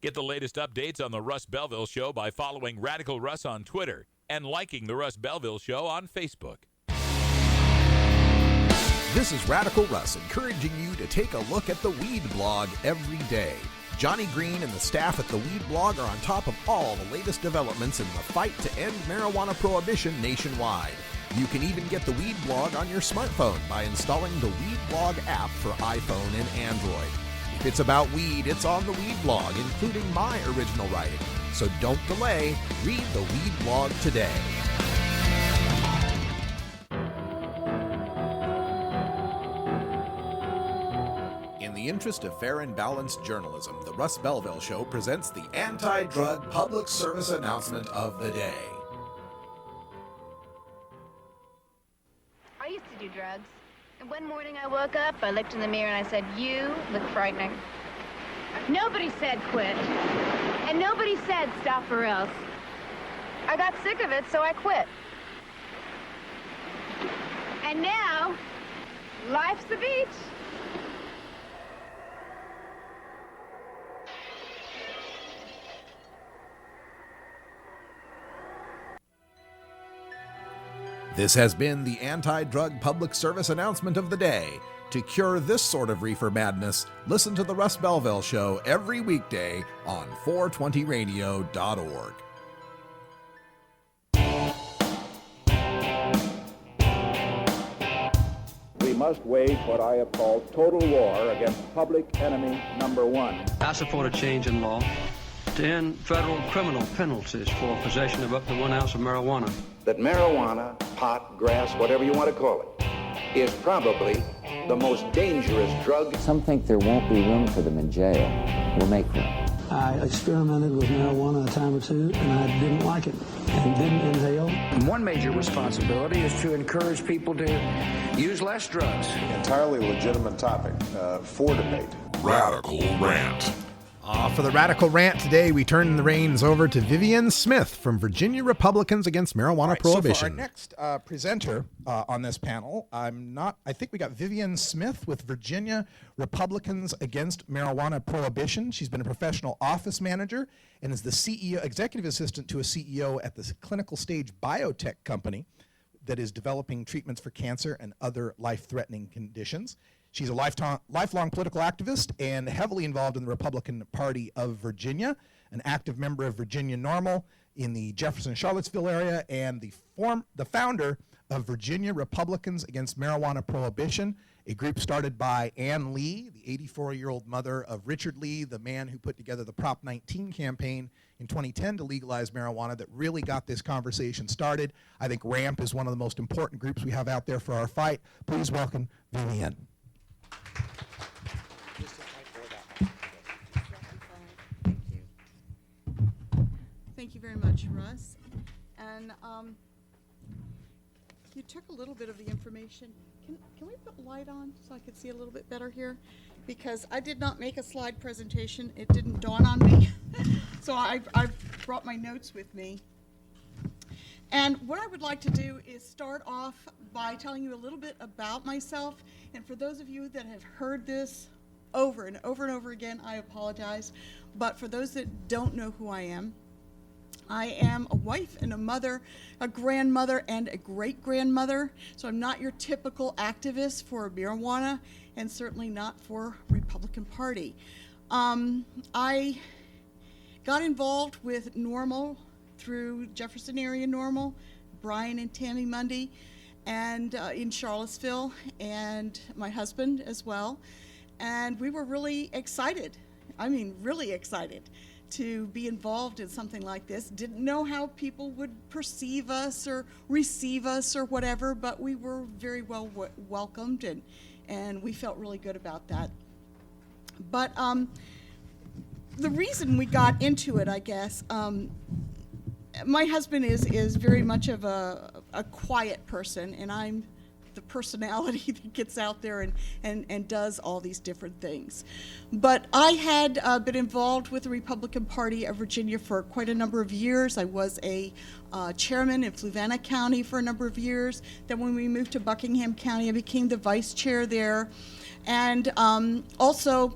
Get the latest updates on the Russ Belville Show by following Radical Russ on Twitter and liking the Russ Belville Show on Facebook. This is Radical Russ encouraging you to take a look at the Weed Blog every day. Johnny Green and the staff at the Weed Blog are on top of all the latest developments in the fight to end marijuana prohibition nationwide. You can even get the Weed Blog on your smartphone by installing the Weed Blog app for iPhone and Android. If it's about weed, it's on the Weed Blog, including my original writing. So don't delay, read the Weed Blog today. In the interest of fair and balanced journalism, the Russ Belville Show presents the anti-drug public service announcement of the day. I used to do drugs. And one morning I woke up, I looked in the mirror and I said, you look frightening. Nobody said quit. And nobody said stop or else. I got sick of it, so I quit. And now, life's the beach. This has been the anti-drug public service announcement of the day. To cure this sort of reefer madness, listen to the Russ Belville Show every weekday on 420radio.org. We must wage what I have called total war against public enemy number one. I support a change in law to end federal criminal penalties for possession of up to 1 ounce of marijuana. That marijuana, pot, grass, whatever you want to call it, is probably the most dangerous drug. Some think there won't be room for them in jail. We'll make room. I experimented with marijuana a time or two, and I didn't like it and didn't inhale. One major responsibility is to encourage people to use less drugs. Entirely legitimate topic for debate. Radical Rant. For the Radical Rant today, we turn the reins over to Vivian Smith from Virginia Republicans Against Marijuana Prohibition. So for our next presenter on this panel, I think we got Vivian Smith with Virginia Republicans Against Marijuana Prohibition. She's been a professional office manager and is the CEO, executive assistant to a CEO at this clinical stage biotech company that is developing treatments for cancer and other life-threatening conditions. She's a lifelong political activist and heavily involved in the Republican Party of Virginia, an active member of Virginia NORML in the Jefferson-Charlottesville area, and the founder of Virginia Republicans Against Marijuana Prohibition, a group started by Ann Lee, the 84-year-old mother of Richard Lee, the man who put together the Prop 19 campaign in 2010 to legalize marijuana that really got this conversation started. I think RAMP is one of the most important groups we have out there for our fight. Please welcome Vivian. Thank you very much, Russ. And you took a little bit of the information. Can we put light on so I can see a little bit better here? Because I did not make a slide presentation. It didn't dawn on me. So I brought my notes with me. And what I would like to do is start off by telling you a little bit about myself. And for those of you that have heard this over and over and over again, I apologize. But for those that don't know who I am a wife and a mother, a grandmother, and a great-grandmother. So I'm not your typical activist for marijuana, and certainly not for Republican Party. I got involved with NORML through Jefferson area NORML, Brian and Tammy Mundy, and in Charlottesville, and my husband as well. And we were really excited. I mean, really excited to be involved in something like this. Didn't know how people would perceive us or receive us or whatever, but we were very well welcomed, and we felt really good about that. But the reason we got into it, I guess, my husband is very much of a quiet person, and I'm the personality that gets out there and does all these different things. But I had been involved with the Republican Party of Virginia for quite a number of years. I was a chairman in Fluvanna County for a number of years. Then when we moved to Buckingham County, I became the vice chair there. And also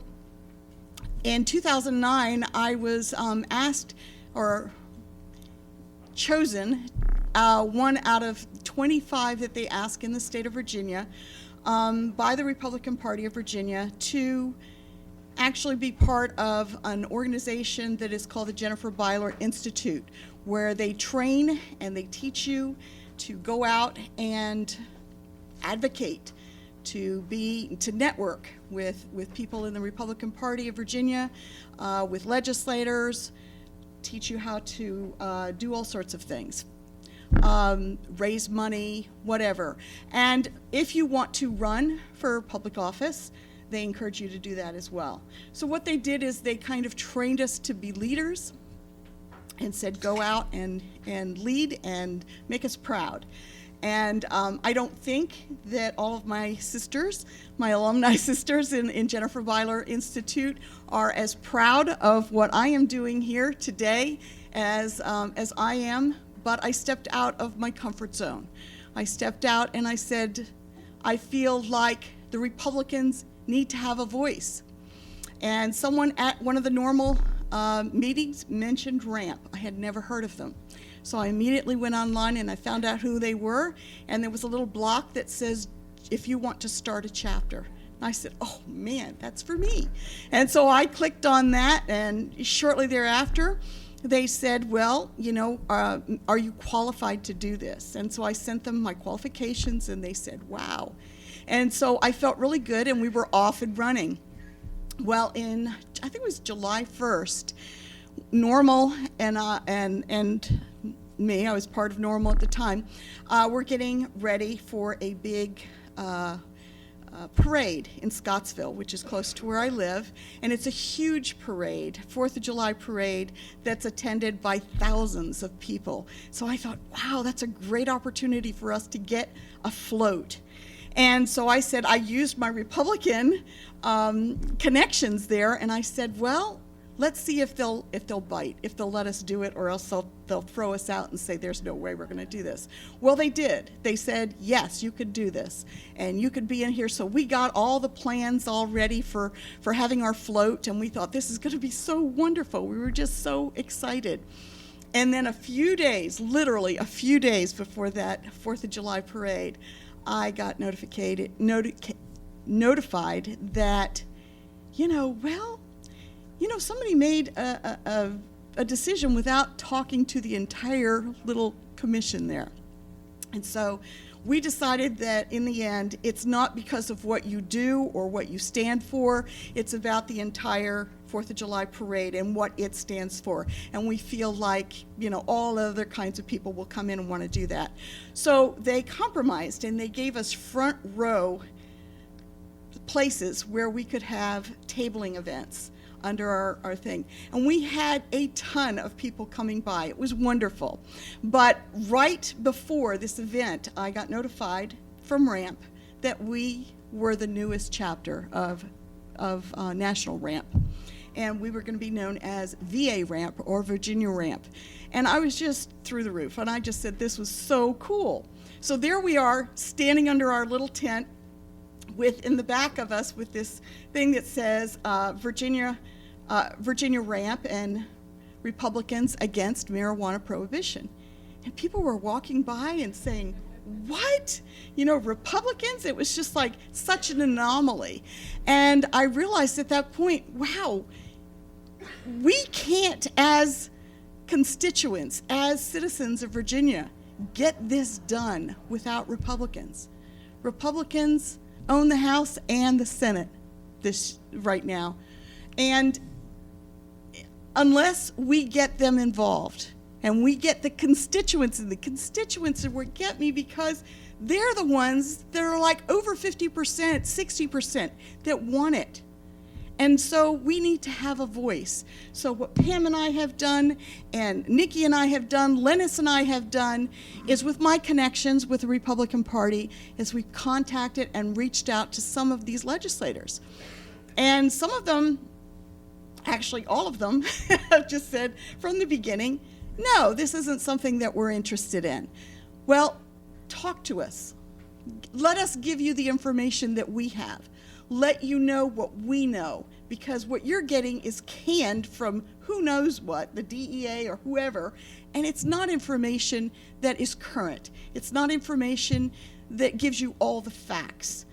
in 2009, I was asked or chosen one out of 25 that they ask in the state of Virginia by the Republican Party of Virginia to actually be part of an organization that is called the Jennifer Byler Institute, where they train and they teach you to go out and advocate, to network with people in the Republican Party of Virginia, with legislators, teach you how to do all sorts of things. Raise money, whatever. And if you want to run for public office, they encourage you to do that as well. So what they did is they kind of trained us to be leaders and said, go out and lead and make us proud. And I don't think that all of my sisters, my alumni sisters in Jennifer Byler Institute, are as proud of what I am doing here today as I am. But I stepped out of my comfort zone. I stepped out and I said, I feel like the Republicans need to have a voice. And someone at one of the NORML meetings mentioned RAMP. I had never heard of them. So I immediately went online and I found out who they were, and there was a little block that says, if you want to start a chapter. And I said, oh man, that's for me. And so I clicked on that, and shortly thereafter, they said, well, you know, are you qualified to do this? And so I sent them my qualifications, and they said, wow. And so I felt really good, and we were off and running. Well, I think it was July 1st, NORML and me, I was part of NORML at the time, we're getting ready for a big parade in Scottsville, which is close to where I live, and it's a huge parade, 4th of July parade, that's attended by thousands of people. So I thought, wow, that's a great opportunity for us to get afloat. And so I said, I used my Republican connections there, and I said, well, let's see if they'll bite, if they'll let us do it, or else they'll throw us out and say there's no way we're going to do this. Well, they did. They said, yes, you could do this, and you could be in here. So we got all the plans all ready for having our float, and we thought this is going to be so wonderful. We were just so excited. And then a few days, literally a few days before that 4th of July parade, I got notified that, somebody made a decision without talking to the entire little commission there. And so we decided that in the end, it's not because of what you do or what you stand for, it's about the entire 4th of July parade and what it stands for. And we feel like, all other kinds of people will come in and want to do that. So they compromised and they gave us front row places where we could have tabling events under our thing. And we had a ton of people coming by. It was wonderful. But right before this event, I got notified from RAMP that we were the newest chapter of National RAMP. And we were going to be known as VA RAMP or Virginia RAMP. And I was just through the roof. And I just said, this was so cool. So there we are, standing under our little tent with, in the back of us, with this thing that says Virginia RAMP and Republicans Against Marijuana Prohibition. And people were walking by and saying, what? Republicans? It was just like such an anomaly. And I realized at that point, wow, we can't, as constituents, as citizens of Virginia, get this done without Republicans. Republicans own the House and the Senate right now. And unless we get them involved and we get the constituents, and the constituents are what get me, because they're the ones that are like over 50%, 60% that want it. And so we need to have a voice. So what Pam and I have done, and Nikki and I have done, Lennis and I have done, is with my connections with the Republican Party, is we contacted and reached out to some of these legislators. And some of them, actually all of them, have just said from the beginning, no, this isn't something that we're interested in. Well, talk to us. Let us give you the information that we have. Let you know what we know, because what you're getting is canned from who knows what, the DEA or whoever, and it's not information that is current. It's not information that gives you all the facts.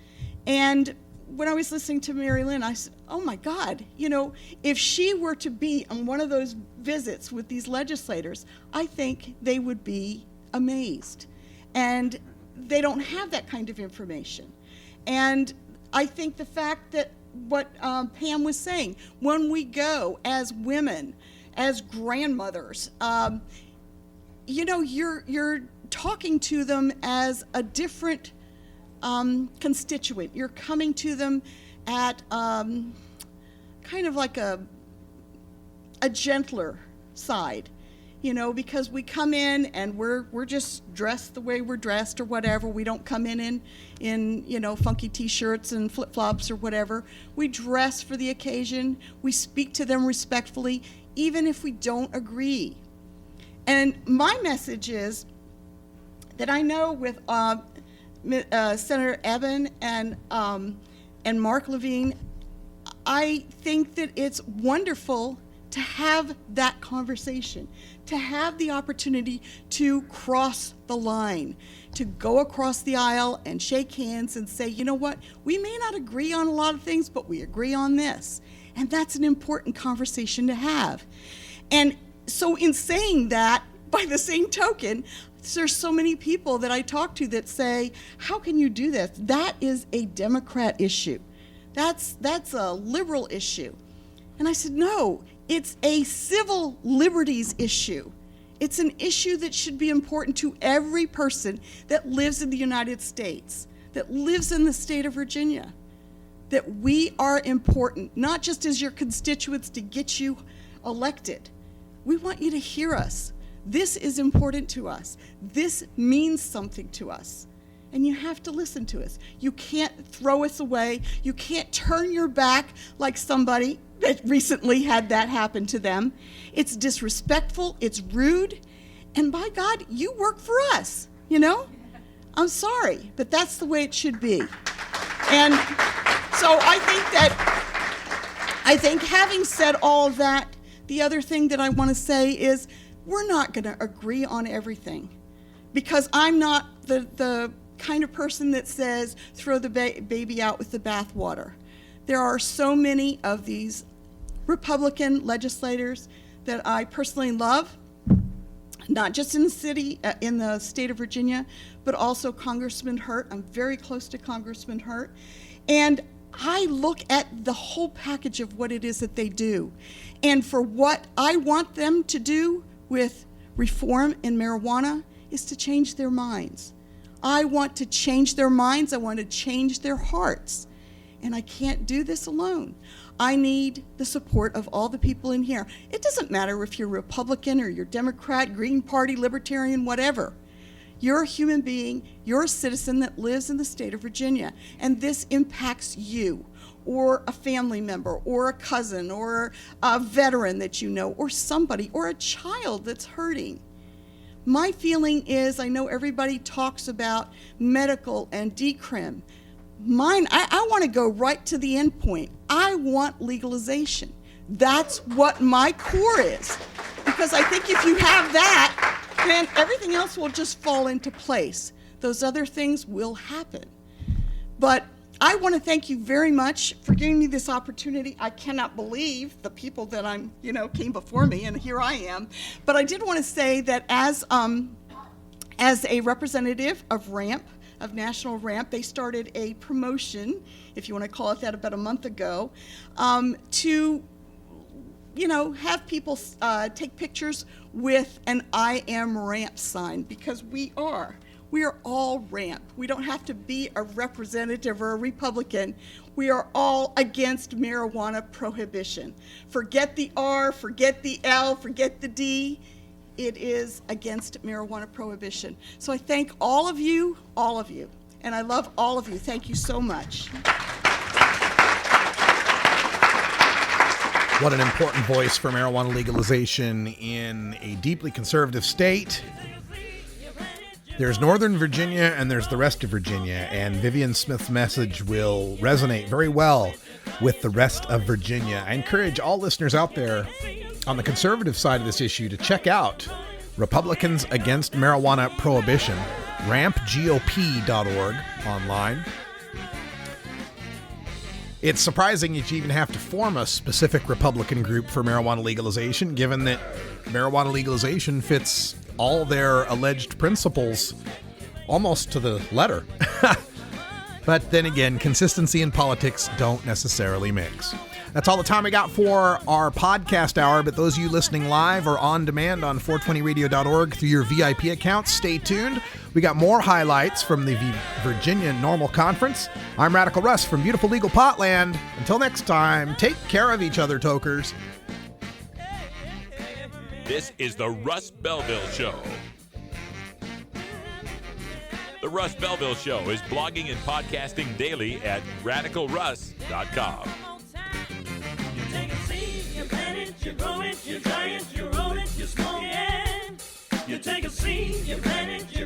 And when I was listening to Mary Lynn, I said, oh my God, if she were to be on one of those visits with these legislators, I think they would be amazed. And they don't have that kind of information. And I think the fact that what Pam was saying, when we go as women, as grandmothers, you're talking to them as a different constituent. You're coming to them at kind of like a gentler side, because we come in and we're just dressed the way we're dressed or whatever. We don't come in funky t-shirts and flip-flops or whatever. We dress for the occasion. We speak to them respectfully, even if we don't agree. And my message is that I know with Senator Eben and Mark Levine, I think that it's wonderful to have that conversation, to have the opportunity to cross the line, to go across the aisle and shake hands and say, you know what, we may not agree on a lot of things, but we agree on this. And that's an important conversation to have. And so in saying that, by the same token, there's so many people that I talk to that say, how can you do this? That is a Democrat issue. That's a liberal issue. And I said, no, it's a civil liberties issue. It's an issue that should be important to every person that lives in the United States, that lives in the state of Virginia, that we are important, not just as your constituents to get you elected. We want you to hear us. This is important to us. This means something to us. And you have to listen to us. You can't throw us away. You can't turn your back like somebody that recently had that happen to them. It's disrespectful, it's rude, and by God, you work for us, I'm sorry, but that's the way it should be. And so I think having said all of that, the other thing that I want to say is we're not going to agree on everything, because I'm not the kind of person that says throw the baby out with the bathwater. There are so many of these Republican legislators that I personally love, not just in the city, in the state of Virginia, but also Congressman Hurt. I'm very close to Congressman Hurt. And I look at the whole package of what it is that they do. And for what I want them to do with reform in marijuana is to change their minds. I want to change their minds. I want to change their hearts. And I can't do this alone. I need the support of all the people in here. It doesn't matter if you're Republican or you're Democrat, Green Party, Libertarian, whatever. You're a human being, you're a citizen that lives in the state of Virginia, and this impacts you, or a family member, or a cousin, or a veteran that you know, or somebody, or a child that's hurting. My feeling is, I know everybody talks about medical and decrim. Mine, I want to go right to the end point. I want legalization. That's what my core is. Because I think if you have that, then everything else will just fall into place. Those other things will happen. But I want to thank you very much for giving me this opportunity. I cannot believe the people that came before me, and here I am. But I did want to say that as a representative of RAMP, of National RAMP, they started a promotion, if you want to call it that, about a month ago, to have people take pictures with an I am RAMP sign, because we are all RAMP. We don't have to be a representative or a Republican. We are all against marijuana prohibition. Forget the R, forget the L, forget the D. It is against marijuana prohibition. So I thank all of you, and I love all of you. Thank you so much. What an important voice for marijuana legalization in a deeply conservative state. There's Northern Virginia and there's the rest of Virginia, and Vivian Smith's message will resonate very well with the rest of Virginia. I encourage all listeners out there on the conservative side of this issue to check out Republicans Against Marijuana Prohibition, rampgop.org online. It's surprising that you even have to form a specific Republican group for marijuana legalization, given that marijuana legalization fits all their alleged principles almost to the letter. But then again, consistency and politics don't necessarily mix. That's all the time we got for our podcast hour, but those of you listening live or on demand on 420radio.org through your VIP accounts, stay tuned. We got more highlights from the Virginia NORML Conference. I'm Radical Russ from beautiful legal Potland. Until next time, take care of each other, tokers. This is the Russ Belville Show. The Russ Belville Show is blogging and podcasting daily at radicalruss.com. You take a seed, you plant it, you grow it, you dry it, you roll it, you smoke it. You take a seed, you plant it,